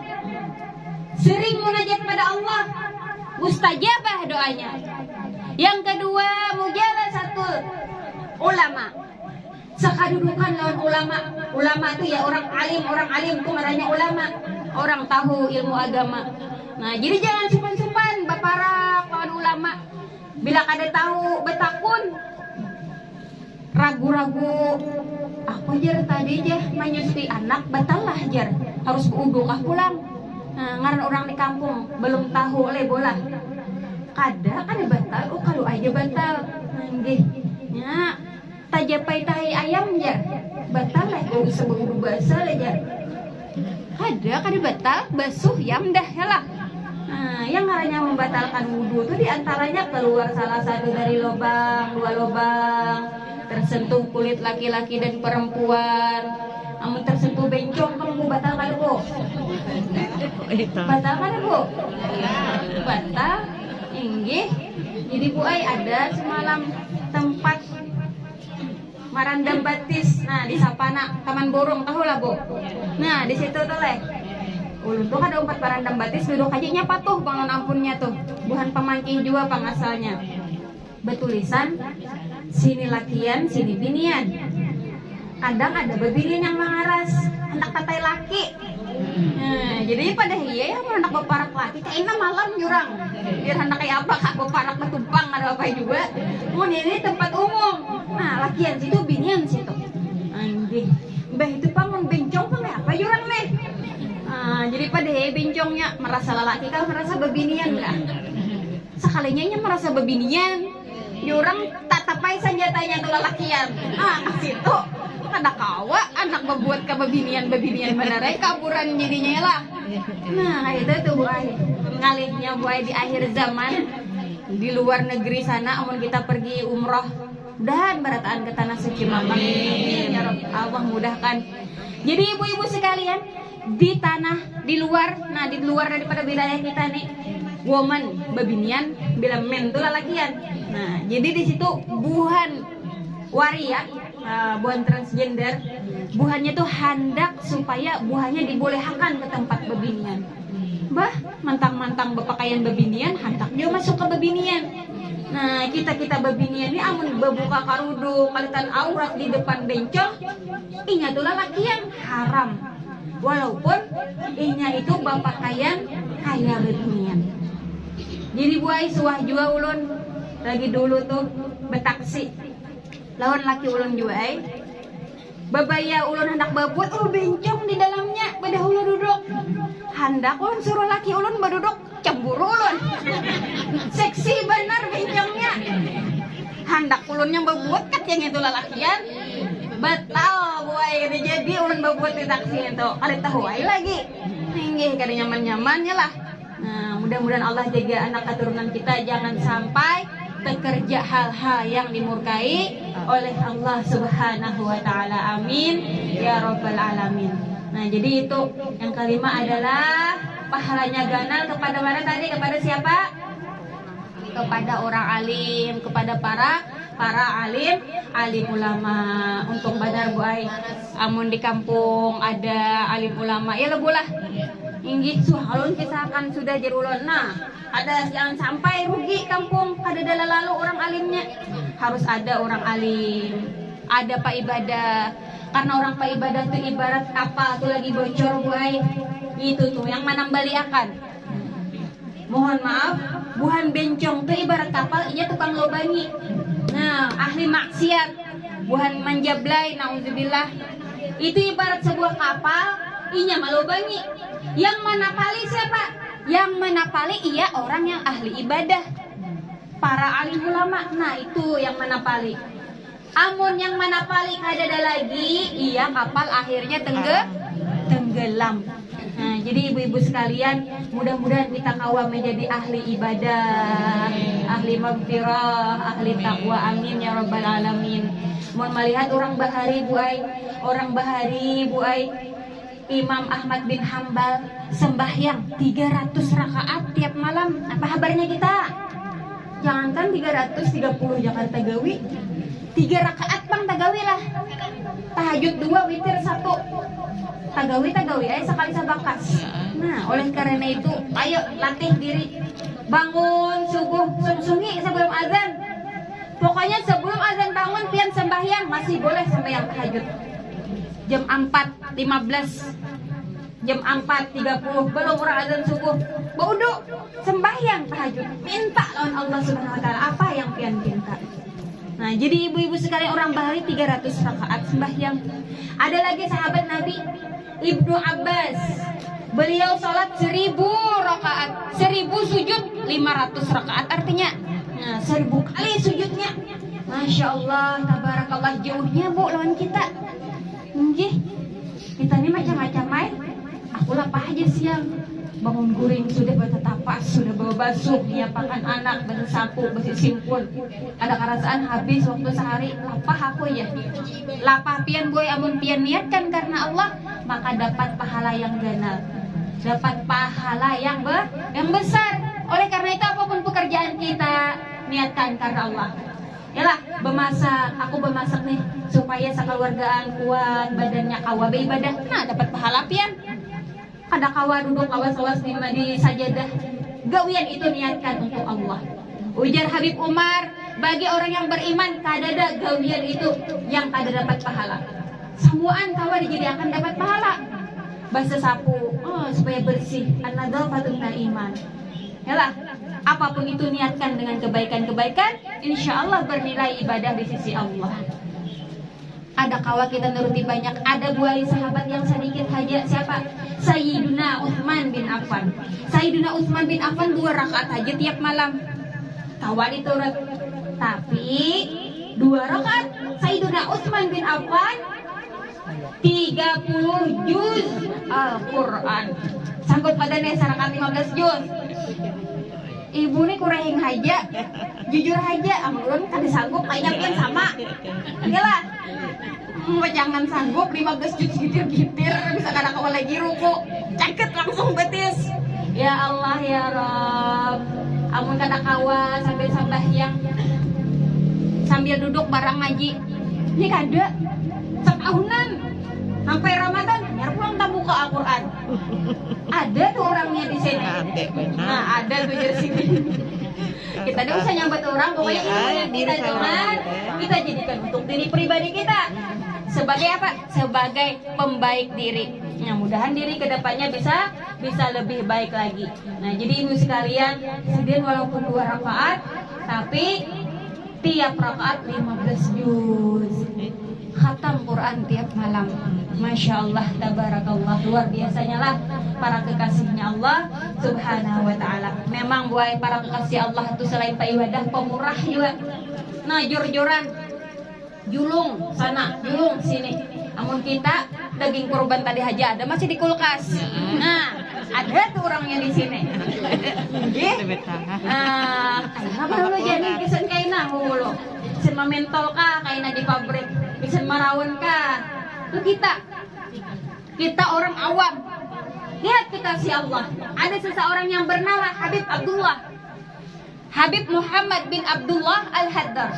Sering munajat pada Allah. Mustajabah doanya. Yang kedua, mujalasatul ulama. Sekadudukan lawan ulama. Ulama itu ya orang alim itu namanya ulama. Orang tahu ilmu agama. Nah, jadi jangan simpan-simpan baparak lawan ulama. Bila kada tahu betakun, ragu-ragu, apa jar tadi jar menyusui anak, batal lah jar. Harus beudukah pulang. Nah, ngaran orang di kampung belum tahu oleh bola. Kada batal, kalau aja batal. Nggih. Nya, tajapai tahi ayam jar. Batal lah, bisa beuduk basah lah jar. Kada batal, basuh yam dah lah. Nah, yang ngarannya membatalkan wudhu itu diantaranya keluar salah satu dari dua lubang, tersentuh kulit laki-laki dan perempuan. Amun tersentuh bencong kamu batalkan Bu? Batalkan Bu? Batal. Inggih. Jadi Bu Ai ada semalam tempat marandam batis. Nah, di Sapana, Taman Borong, tahu lah Bu. Nah, di situ tuh leh. Ulun tuh ada 4 barandam batis, duduk aja nyapa tuh pangon ampunnya tuh. Buhan pemangking juga pangasalnya. Betulisan, sini lakian, sini binian. Kadang ada bebinian yang mengaras, anak tatai laki. Nah, jadi pada hiya ya anak beparak laki, kayaknya malam jurang. Biar anak kayak apa kak beparak betumpang ada apa juga. Mun ini tempat umum. Nah, lakian situ, binian situ. Anjing. Mbah itu pangon bencong pang apa jurang nih? Jadi pada bencongnya merasa lelaki kan merasa bebinian kan? Sekalinya merasa bebinian, diorang tatapai senjatanya tuh lelakian. Situ ada kawa anak membuat ke bebinian benerai kaburan jadinya lah. Nah itu tuh Bu Ai ngalihnya Bu Ai di akhir zaman di luar negeri sana. Amun kita pergi umroh dan berataan ke tanah suci Makkah, ya Rabb, Allah mudahkan. Jadi ibu-ibu sekalian, di tanah di luar, nah di luar daripada wilayah kita nih, woman babinian, bila men itu lalakian. Nah, jadi di situ buhan waria, buhan transgender, buhannya tuh hendak supaya buhannya dibolehkan ke tempat babinian. Bah, mantang-mantang berpakaian babinian, hendak dia masuk ke babinian. Nah, kita babinian ini amun bebuka karudung, kalitan aurat di depan bencong, inya tuh lalakian haram. Walaupun inya itu berpakaian kayak babinian. Jadi buai suah jua ulun lagi dulu tuh betaksi lawan laki ulun juai babaya ulun hendak babut bencong di dalamnya pada ulun duduk hendak ulun suruh laki ulun berduduk cemburu ulun seksi benar bencongnya hendak ulun yang babut kat yang itu lalakian batal buai jadi ulun babut di taksi itu kali tahu ai lagi tinggi kada nyaman-nyamannya lah. Nah, mudah-mudahan Allah jaga anak keturunan kita jangan sampai bekerja hal-hal yang dimurkai oleh Allah Subhanahu wa taala. Amin ya rabbal alamin. Nah, jadi itu yang kelima adalah pahalanya ganal kepada mana tadi? Kepada siapa? Kepada orang alim, kepada para alim ulama. Untuk badar buai amun di kampung ada alim ulama ya lebulah inggih suhalun kita akan sudah jerulon. Nah, ada jangan sampai rugi kampung kada ada lalu orang alimnya. Harus ada orang alim, ada pak ibadah. Karena orang pak ibadah itu ibarat kapal tuh lagi bocor buai. Itu tuh yang manambaliakan. Mohon maaf, buhan bencong tuh ibarat kapal, iya tukang lobangi. Nah, ahli maksiat, buhan manjablay, nauzubillah. Itu ibarat sebuah kapal, inya malobangi. Yang manapali siapa? Yang manapali iya orang yang ahli ibadah, para alim ulama. Nah, itu yang manapali. Amun yang manapali kadada lagi, iya kapal akhirnya tenggelam. Nah, jadi ibu-ibu sekalian, mudah-mudahan kita kawal menjadi ahli ibadah, ahli maghfirah, ahli taqwa. Amin ya rabbal alamin. Mau melihat orang bahari buai, Imam Ahmad bin Hambal sembahyang 300 rakaat tiap malam. Apa kabarnya kita? Jangankan 330 Jakarta Gawi, 3 rakaat bang tagawi lah. Tahajud 2, witir 1. Tagawi ayo sekali sabakas. Nah, oleh karena itu ayo latih diri. Bangun subuh sungsungi sebelum azan. Pokoknya sebelum azan bangun pian sembahyang, masih boleh sembahyang tahajud. Jam 4.15, jam 4.30 belum orang azan subuh, baudu sembahyang tahajud, minta lawan Allah Subhanahu wa taala apa yang pian minta. Nah, jadi ibu-ibu sekalian orang bahari 300 rakaat sembahyang. Ada lagi sahabat Nabi Ibnu Abbas, beliau sholat 1000 rakaat, 1000 sujud 500 rakaat artinya. Nah, 1000 kali sujudnya. Masya Allah, tabarakallah jauhnya bu lawan kita. Nggih, kita ini macam-macam main. Aku lapah aja siang, bangun guring sudah baca tapas, sudah bawa basuh, nyiapakan anak, baca sapu, bersih simpul. Ada kerasaan habis waktu sehari, lapah aku ya. Lapah pian boy, amun pian niatkan karena Allah, maka dapat pahala yang ganal, dapat pahala yang besar. Oleh karena itu apapun pekerjaan kita, niatkan karena Allah. Yalah, aku bemasak nih supaya sekeluargaan kuat, badannya kawa beribadah. Nah, dapat pahala pian. Kada kawa duduk awas-awas di sajadah. Gawian itu niatkan untuk Allah. Ujar Habib Umar, bagi orang yang beriman kadada gawian itu yang kada dapat pahala. Semuaan kawa jadi akan dapat pahala. Basuh sapu, supaya bersih. An-nadzafatun minal iman. Yalah, apapun itu niatkan dengan kebaikan-kebaikan, insya Allah bernilai ibadah di sisi Allah. Ada kawa kita nuruti banyak. Ada buai sahabat yang sedikit saja. Siapa? Sayyiduna Utsman bin Affan. Sayyiduna Utsman bin Affan 2 rakaat aja tiap malam. Kawa diturut. Tapi 2 rakaat Sayyiduna Utsman bin Affan 30 juz Al-Quran. Sanggup badannya sarakat 15 juz. Ibu nih kurang aja, jujur aja, amulun kan disanggup, kayaknya pian sama. Yalah, jangan sanggup 15 juz gitir-gitir bisa kada kawan lagi ruku. Cangket langsung betis. Ya Allah ya Rob. Amun kada kawa sambil sembahyang sambil duduk barang ngaji. Ini kada setahunan sampai Ramadan biar pulang tak buka Al-Quran. Ada tuh orangnya di sini. Nah ada tuh di sini. Kita tidak usah nyambat orang, pokoknya ilmu yang kita dengar kita jadikan untuk diri pribadi kita. Sebagai apa? Sebagai pembaik diri. Nah, mudahan diri kedepannya bisa lebih baik lagi. Nah, jadi ibu sekalian, sedih walaupun 2 rakaat, tapi tiap rakaat 15 juz. Khatam Quran tiap malam. Masya Allah, tabarakallah, luar biasanya lah para kekasihnya Allah subhanahu wa ta'ala. Memang buat para kekasih Allah itu selain ibadah, pemurah juga. Nah, jor-joran, julung sana, julung sini. Namun kita daging kurban tadi aja ada masih di kulkas. Nah, ada tuh orangnya di sini. Apa dulu jadi kesan kaina mulu. Kesan mentol kah kaina di pabrik. Kesan marawan kah. Itu kita orang awam. Lihat kekasih Allah. Ada seseorang yang bernama Habib Abdullah. Habib Muhammad bin Abdullah Al-Haddad.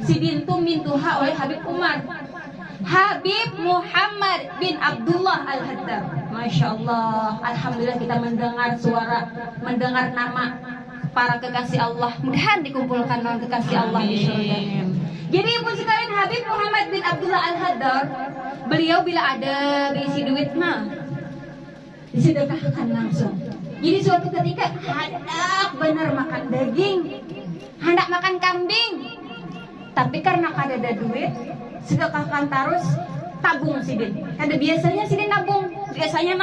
Sidintu mintuha oleh Habib Umar. Habib Muhammad bin Abdullah Al-Haddad. Masya Allah. Alhamdulillah kita mendengar suara, mendengar nama para kekasih Allah. Mudahan dikumpulkan dengan kekasih Allah di surga. Jadi ibu sekalian, Habib Muhammad bin Abdullah Al-Haddad, beliau bila ada berisi duit disedekahkan langsung. Jadi suatu ketika hendak benar makan daging, hendak makan kambing, tapi karena kada ada duit, sedekahkan terus, tabung sidin. Kada biasanya sidin nabung, biasanya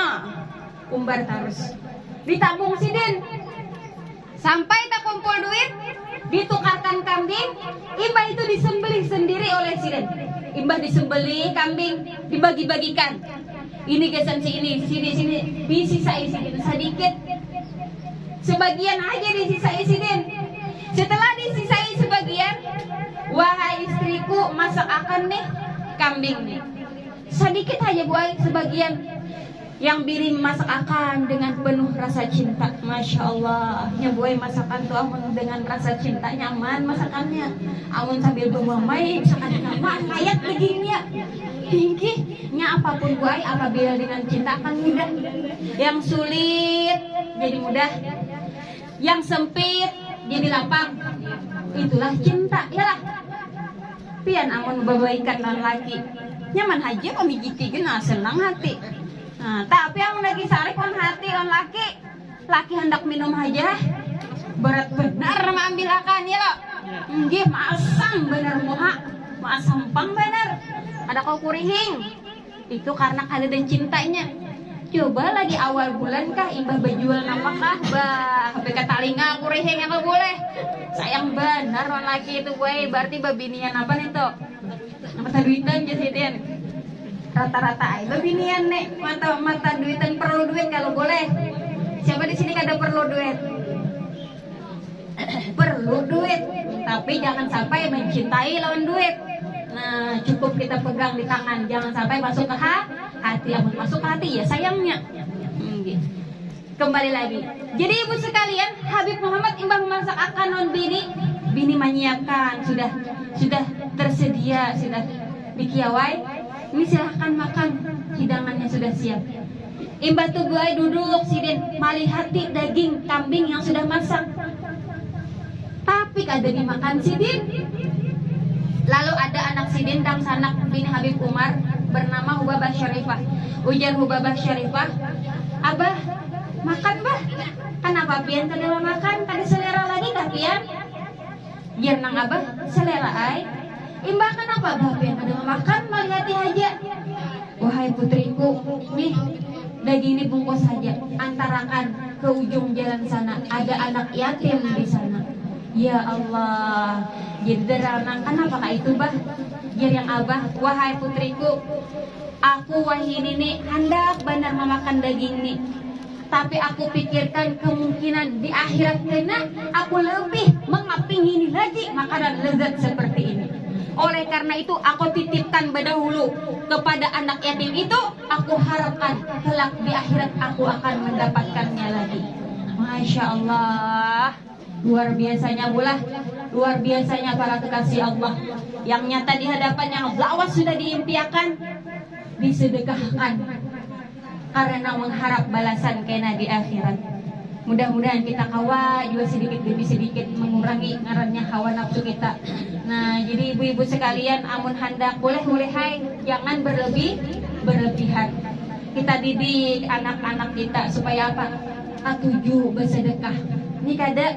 umbar terus, ditabung sidin. Sampai tak kumpul duit, ditukarkan kambing, imbah itu disembelih sendiri oleh sidin. Imbah disembelih kambing, dibagi-bagikan. Ini gesan sini, sini, disisai sidin sedikit. Sebagian aja disisai sidin. Setelah disisai sebagian, wahai istriku, masak akan nih kambing nih. Sedikit aja buai sebagian. Yang biri masak akan dengan penuh rasa cinta. Masya Allah. Yang buai masakan tuh amun dengan rasa cinta, nyaman masakannya. Amun sambil bermamai, misalkan nyaman, layak dagingnya. Tinggi. Nya apapun buai, apabila dengan cinta akan mudah. Yang sulit jadi mudah. Yang sempit jadi lapang. Itulah cinta, yalah. Pian amun babaikan non laki. Nyaman aja pamigiti gena senang hati. Nah, tapi amun lagi sarik on hati on laki. Laki hendak minum aja. Berat benar mengambil akan ya lo. Nggih masang bener muha. Masampang bener. Ada kau kurihing. Itu karena kada dan cintanya. Coba lagi awal bulan kah imbah berjual napakah bah sampai ke talinga kurihing apa boleh. Sayang benar orang laki itu gue berarti babinian apa nih tuh? Mata duitan jadian. Rata-rata aja babinian nih mata duitan perlu duit kalau boleh. Siapa di sini kada perlu duit? Perlu duit, tapi jangan sampai mencintai lawan duit. Nah, cukup kita pegang di tangan, jangan sampai masuk ke hati. Yang masuk ke hati ya sayangnya. Kembali lagi. Jadi ibu sekalian, Habib Muhammad imbah memasak akan non bini menyiapkan, sudah tersedia, sudah dikiawai. Ini silahkan makan, hidangannya sudah siap. Imbah tuh gue duduk sidin, malihati daging kambing yang sudah masak. Tapi kada dimakan sidin. Lalu ada anak sidin dan sanak bin Habib Umar bernama Hubabah Syarifah. Ujar Hubabah Syarifah, "Abah, makan bah. Kenapa pian kada makan? Kada selera lagi kah pian?" Biar nang abah selera ai. Imbah kenapa bah pian kada makan? Malihati aja. Wahai putriku, nih daging ini bungkus saja. Antarakan ke ujung jalan sana. Ada anak yatim di sana. Ya Allah, jadi derana kenapa kah itu bah? Jadi yang abah, wahai putriku, aku wahini nih hendak benar memakan daging nih. Tapi aku pikirkan kemungkinan di akhirat kena aku lebih mengapingini lagi makanan lezat seperti ini. Oleh karena itu aku titipkan berdahulu kepada anak yatim itu, aku harapkan kelak di akhirat aku akan mendapatkannya lagi. Masya Allah, luar biasanya pula, luar biasanya para kekasih Allah. Yang nyata di hadapan yang lawas sudah diimpiakan, disedekahkan karena mengharap balasan kena di akhirat. Mudah-mudahan kita kawa juga sedikit demi sedikit mengurangi ngarannya hawa nafsu kita. Nah, jadi ibu-ibu sekalian, amun hendak boleh hai, jangan berlebihan. Kita didik anak-anak kita supaya apa? Atuju bersedekah. Ini kada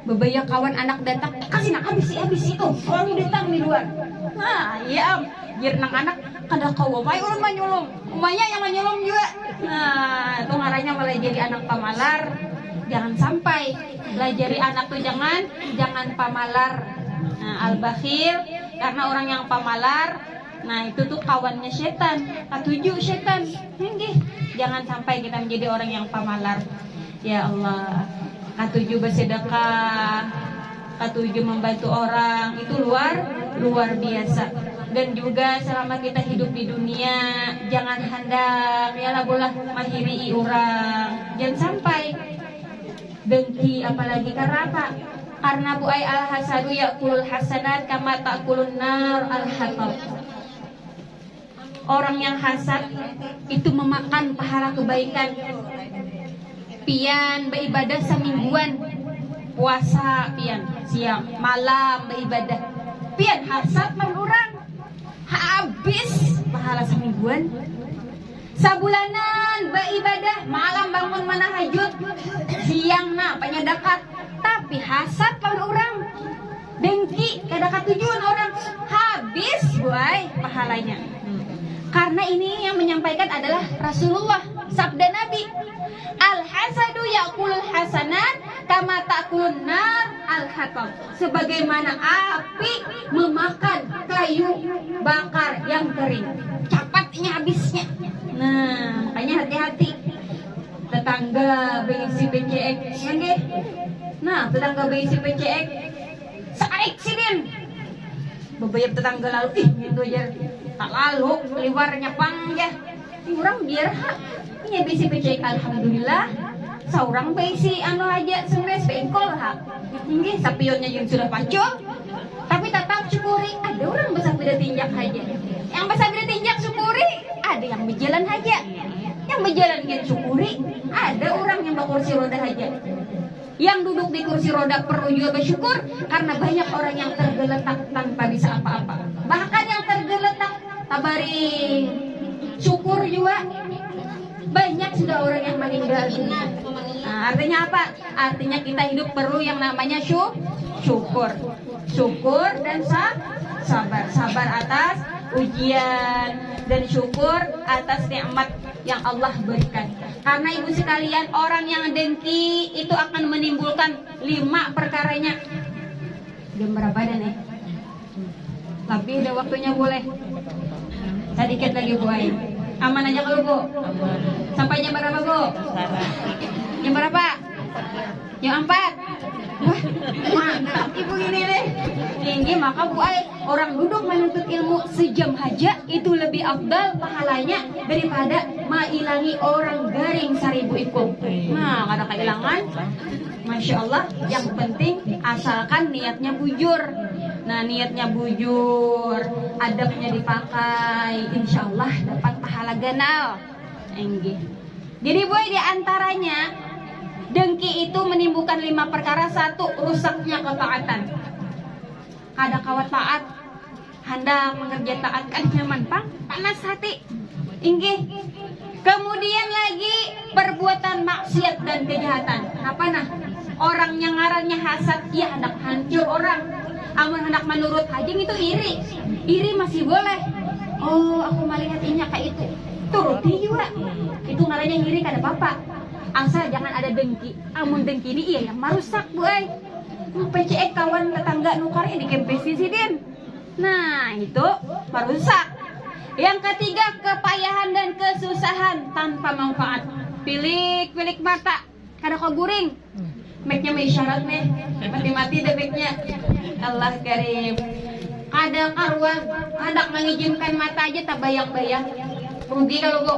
beberapa kawan anak datang, kasih nak habis itu orang datang di luar. Nah, iya nang anak kada kawa may ulun manyulung, umanya yang manyulung juga. Nah, itu ngaranya malah jadi anak pamalar. Jangan sampai belajari anak tuh jangan pamalar. Nah, al-bakhil karena orang yang pamalar, nah itu tuh kawannya setan, katuju setan. Nggih, jangan sampai kita menjadi orang yang pamalar. Ya Allah, katuju bersedekah, katuju membantu orang, itu luar biasa. Dan juga selama kita hidup di dunia, jangan hendak ya bolah mahiri orang. Jangan sampai dengki, apalagi karena apa? Karena bu ay al hasadu yakulul hasanat kama takulun nar al hatab. Orang yang hasad itu memakan pahala kebaikan. Pian beribadah semingguan, puasa pian siang malam beribadah. Pian hasad mengurang, habis pahala semingguan. Sabulanan beribadah, malam bangun manahajud, siang na penyedekat, tapi hasad lawan orang, dengki kada katujuan orang, habis buai pahalanya. Karena ini yang menyampaikan adalah Rasulullah, sabda Nabi, al hasadu yakulul hasanat kama takulun nar al hatab. Sebagaimana api memakan kayu bakar yang kering, cepatnya habisnya. Nah, makanya hati-hati. Tetangga berisi PCX, nggih. Nah, tetangga berisi PCX, saik sidin. Bebayap tetangga lalu, gitu aja. Tak lalu, liwarnya pang ya. Kurang biar hak. Ini berisi PCX, alhamdulillah. Seorang berisi anu aja, semres bengkol hak. Nggih, sapionnya yang sudah pacul. Tapi tetap syukuri, ada orang besar beda tinjak aja. Yang besar beda tinjak syukuri, ada yang berjalan aja. Yang berjalan gitu syukuri, ada orang yang berkursi roda aja. Yang duduk di kursi roda perlu juga bersyukur karena banyak orang yang tergeletak tanpa bisa apa-apa. Bahkan yang tergeletak tabari syukur juga. Banyak sudah orang yang meninggal dunia. Nah, artinya apa? Artinya kita hidup perlu yang namanya syukur. Syukur dan sabar. Sabar atas ujian dan syukur atas nikmat yang Allah berikan. Karena ibu sekalian, orang yang dengki itu akan menimbulkan 5 perkaranya. Jam berapa nih? Lebih ada waktunya boleh. Sedikit lagi Bu Ai. Aman aja kalau Bu. Sampai jam berapa Bu? Jam berapa? Jam 4. Wah, mantap ibu ini deh. Tinggi maka Bu Ai, orang duduk menuntut ilmu sejam aja itu lebih afdal pahalanya daripada mailangi orang garing 1000 ikut. Nah, kada kehilangan. Masya Allah, yang penting asalkan niatnya bujur. Nah, niatnya bujur, adabnya dipakai, insya Allah dapat pahala ganal. Enggih. Jadi Bu Ai, di antaranya dengki itu menimbulkan 5 perkara. 1, rusaknya ketaatan. Kada kawat taat, hendak mengerjakan taat kan nyaman pang, panas hati. Inggih. Kemudian lagi perbuatan maksiat dan kejahatan. Apa nah? Orang yang ngarannya hasad, ya hendak hancur orang. Amun hendak menurut hajing itu iri. Iri masih boleh. Oh, aku melihat ini kayak itu. Turuti juga. Itu ngarannya iri kada apa-apa. Asal jangan ada dengki. Amun dengki ini iya yang merusak Bu Ai. PCX kawan tetangga nukarnya di kempesi sidin. Nah, itu merusak. Yang ketiga, kepayahan dan kesusahan tanpa manfaat. Pilik mata, kada kau guring. Make-nya may isyarat nih. Mati-mati deh make-nya. Allah karim. Kada karuan, hendak mengizinkan mata aja tak bayang-bayang. Rugi kalau Bu.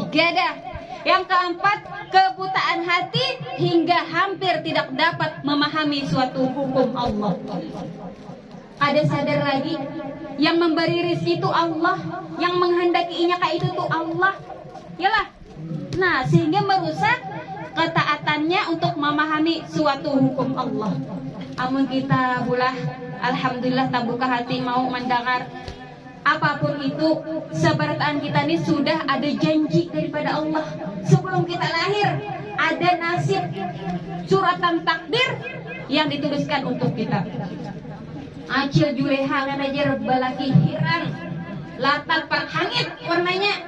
Tiga dah. Yang keempat, kebutaan hati hingga hampir tidak dapat memahami suatu hukum Allah. Ada sadar lagi, yang memberi rezeki itu Allah, yang menghendakinya kayak itu tuh Allah. Yalah. Nah, sehingga merusak ketaatannya untuk memahami suatu hukum Allah. Amun kita bulah alhamdulillah tak buka hati mau mendengar apapun itu, seberataan kita ini sudah ada janji daripada Allah. Sebelum kita lahir ada nasib suratan takdir yang dituliskan untuk kita. Acil juleha kan aja balaki hirang latar perhangit warnanya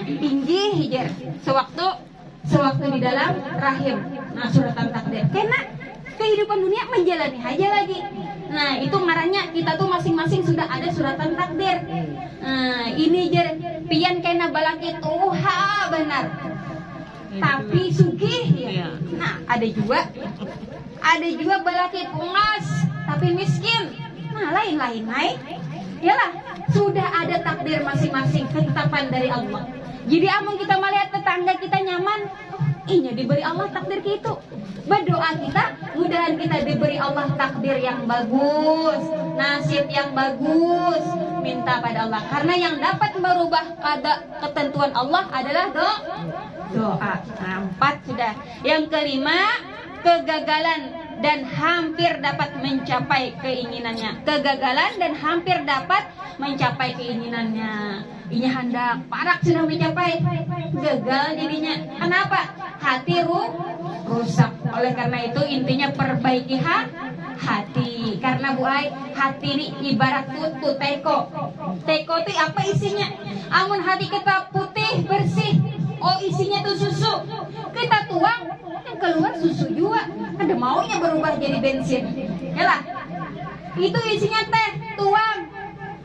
tinggi hijar sewaktu di dalam rahim. Nah, suratan takdir kena kehidupan dunia menjalani aja lagi. Nah, itu ngarannya kita tuh masing-masing sudah ada suratan takdir. Nah, ini jer pian kena balaki tuha benar. Tapi sugih ya. Nah, ada juga balaki pungas tapi miskin. Nah, lain-lain naik. Yalah, sudah ada takdir masing-masing, ketetapan dari Allah. Jadi amun kita melihat tetangga kita nyaman, inya diberi Allah takdir gitu. Berdoa kita, mudahan kita diberi Allah takdir yang bagus, nasib yang bagus. Minta pada Allah, karena yang dapat merubah pada ketentuan Allah adalah doa. Nah, 4 sudah. Yang kelima, kegagalan dan hampir dapat mencapai keinginannya. Kegagalan dan hampir dapat mencapai keinginannya. Inya hendak parak sudah mencapai, gagal jadinya. Kenapa? Hati rusak. Oleh karena itu intinya perbaiki hati. Karena Bu Ai, hati ini ibarat tutu teko. Teko itu apa isinya? Amun hati kita putih bersih, oh isinya tuh susu. Kita tuang, yang keluar susu juga. Ada maunya berubah jadi bensin. Yalah, itu isinya teh, tuang.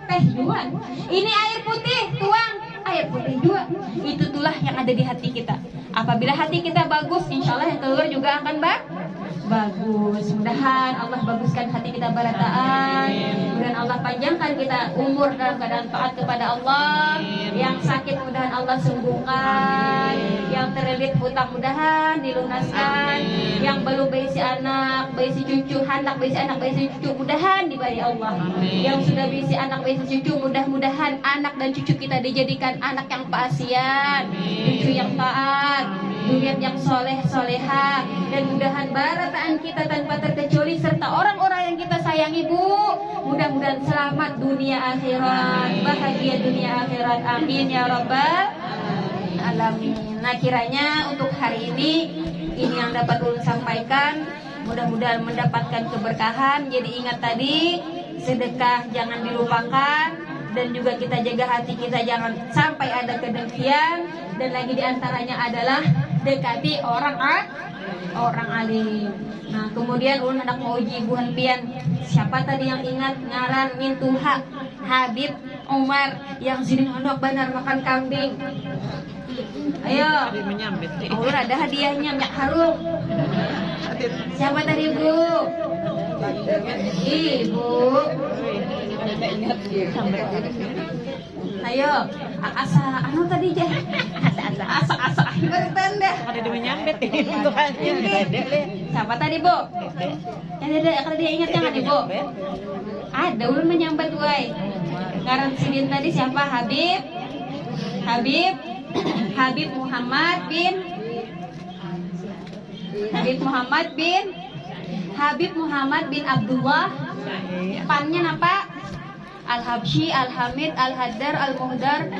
Teh juga. Ini air putih, tuang. Air putih juga. Itu itulah yang ada di hati kita. Apabila hati kita bagus, insya Allah yang keluar juga akan bagus. Mudahan Allah baguskan hati kita barataan. Mudahan Allah panjangkan kita umur dalam keadaan taat kepada Allah. Yang sakit mudahan Allah sembuhkan. Yang terlilit hutang mudahan dilunaskan. Yang belum berisi anak, berisi cucu, hendak berisi anak, berisi cucu, mudahan diberi Allah. Yang sudah berisi anak, berisi cucu, mudah-mudahan anak dan cucu kita dijadikan anak yang pasien, cucu yang taat, zuriat yang soleh soleha, dan mudahan barataan kita tanpa terkecuali serta orang-orang yang kita sayangi Bu, mudah-mudahan selamat dunia akhirat, bahagia dunia akhirat, amin ya rabbal alamin. Nah, kiranya untuk hari ini yang dapat ulun sampaikan, mudah-mudahan mendapatkan keberkahan. Jadi ingat tadi, sedekah jangan dilupakan, dan juga kita jaga hati kita jangan sampai ada kedengkian. Dan lagi diantaranya adalah dekati orang alim. Nah, kemudian ulun hendak mau uji buhan pian. Siapa tadi yang ingat ngaran Mintuha Habib Umar yang sini hendak benar makan kambing? Ayo, ulun ada hadiahnya, minyak harum. Siapa tadi Bu? Ibu. Ayo, asa anu tadi je. Asa bertanda. Ada di menyambet ini. Siapa tadi Bu? Yang ada dia ingat yang ada Bu? Ada ulun menyambat wae. Ngaran sidin tadi siapa? Habib Muhammad bin Abdullah. Pannya apa? Al-Habsyi, Al-Hamid, Al-Haddar, Al-Muhdar.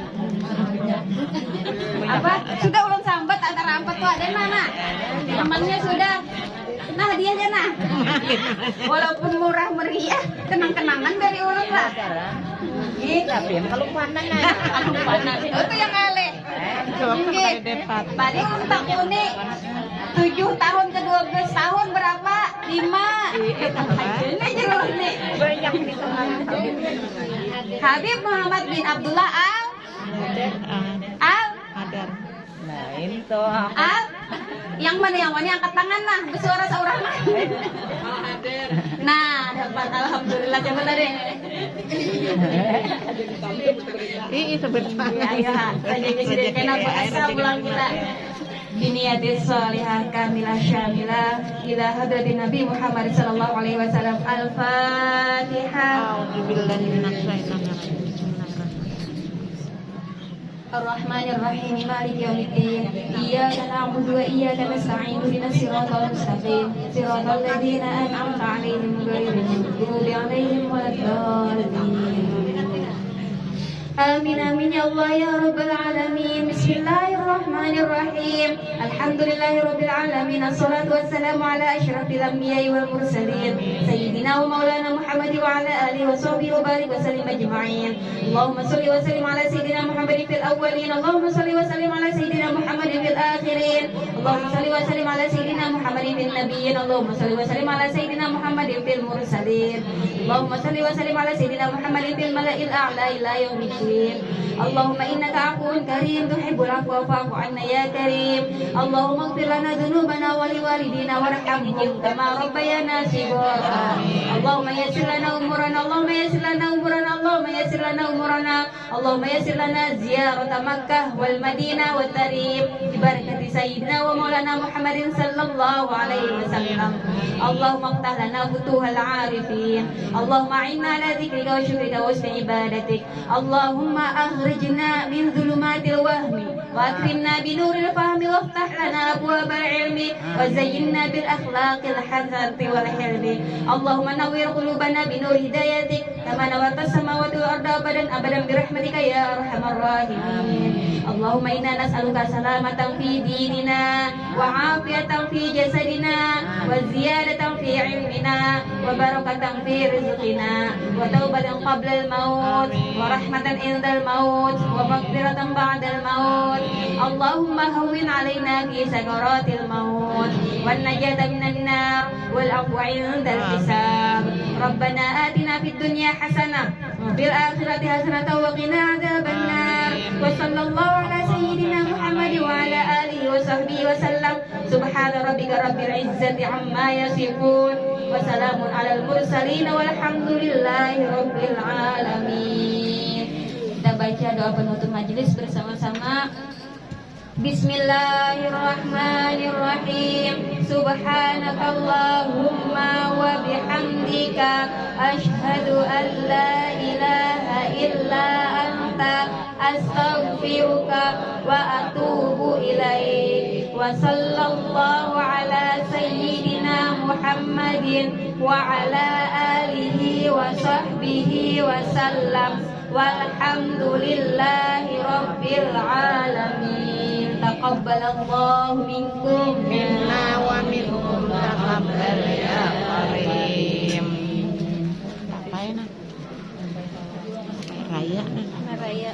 Apa? Sudah ulun sambat antara 4 tuh ada mana? Temannya sudah. Nah, hadiahnya nah. Walaupun murah meriah, kenang-kenangan dari ulun lah. Tapi yang kalau panan Itu yang ale. Tadi ulun tak unik. 7 tahun ke 12 tahun berapa? 5. Ini jeruk nih. banyak di tengah. Habib Muhammad bin Abdullah Adar. Nah, itu Al Yang mana yang wani angkat tangan nah, bersuara seorang. Nah, dapat alhamdulillah coba tadi. Sebentar. Ya, rajanya sudah kenapa asal pulang kita. Biniyatis salihah kamilah syamilah ila hadratin Nabi Muhammad sallallahu alaihi wasallam. Al-Fatihah. A'udzubillahi minasyaitonir rajim. Ar-Rahmanir-Rahim Maliki yaumiddin. Iyyaka na'budu wa iyyaka nasta'in. Ihdinas siratal mustaqim. Siratal ladzina an'amta 'alaihim ghairil maghdubi 'alaihim waladdallin. Amin amin ya Allah ya Rabbal alamin. Bismillahirrahmanirrahim. Alhamdulillahirabbil alamin. Assalatu wassalamu ala asyrafil anbiya'i wal mursalin sayyidina wa maulana Muhammad wa ala alihi wa sahbihi wa barik wa sallim ajma'in. Allahumma shalli wa sallim ala sayyidina Muhammadin fil awwalin. Allahumma shalli wa sallim ala sayyidina Muhammadin fil akhirin. Allahumma shalli wa sallim ala sayyidina Muhammadin fil nabiyyin. Allahumma shalli wa sallim ala sayyidina Muhammadin fil mursalin. Allahumma shalli wa sallim ala sayyidina Muhammadin fil mala'il a'la ila yaumiddin. اللهم إنك عفو كريم تحب العفو فاعف عنا يا كريم. اللهم اغفر لنا ذنوبنا ولوالدينا وارحمهم كما ربيانا صغارا. اللهم يسر لنا أمورنا. اللهم يسر لنا أمورنا. اللهم يسر لنا أمورنا. اللهم يسر لنا زيارة مكة والمدينة والتريم ببركة سيدنا ومولانا محمد صلى الله عليه وسلم. اللهم افتح لنا فتوح العارفين. اللهم أعنا على ذكرك وشكرك وحسن عبادتك. اللهم أخرجنا من ظلمات الوهم وأكرمنا بنور الفهم وافتح لنا أبواب العلم وزينا بالأخلاق الحسنة والحلم. اللهم نور قلوبنا بنور هدايتك كما نورت السماوات والأرض أبدا أبدا برحمتك يا أرحم الراحمين. اللهم إنا نسألك سلامة في ديننا وعافية في جسدنا وزيادة في علمنا وبركة في رزقنا وتوبة قبل الموت ورحمة عند الموت ومغفرة بعد الموت. اللهم هون علينا في سكرات الموت والنجاة من النار والعفو عند الحساب. ربنا آتنا في الدنيا حسنة وفي الآخرة حسنة وقنا عذاب النار. وصلى الله على سيدنا محمد وعلى آله وصحبه وسلم. سبحان ربك رب العزة عما يصفون وسلام على المرسلين والحمد لله رب العالمين. Kita baca doa penutup majelis bersama-sama. Bismillahirrahmanirrahim. Subhanakallahumma wa bihamdika asyhadu an la ilaha illa anta astaghfiruka wa atubu ilaik. Wa sallallahu ala sayyidina Muhammadin wa ala alihi wa sahbihi wa sallam. Walhamdulillahi rabbil alamin. Taqabbalallahu minkum Minna wa minkum taqabbal ya karim. Apain ah? Raya. Raya.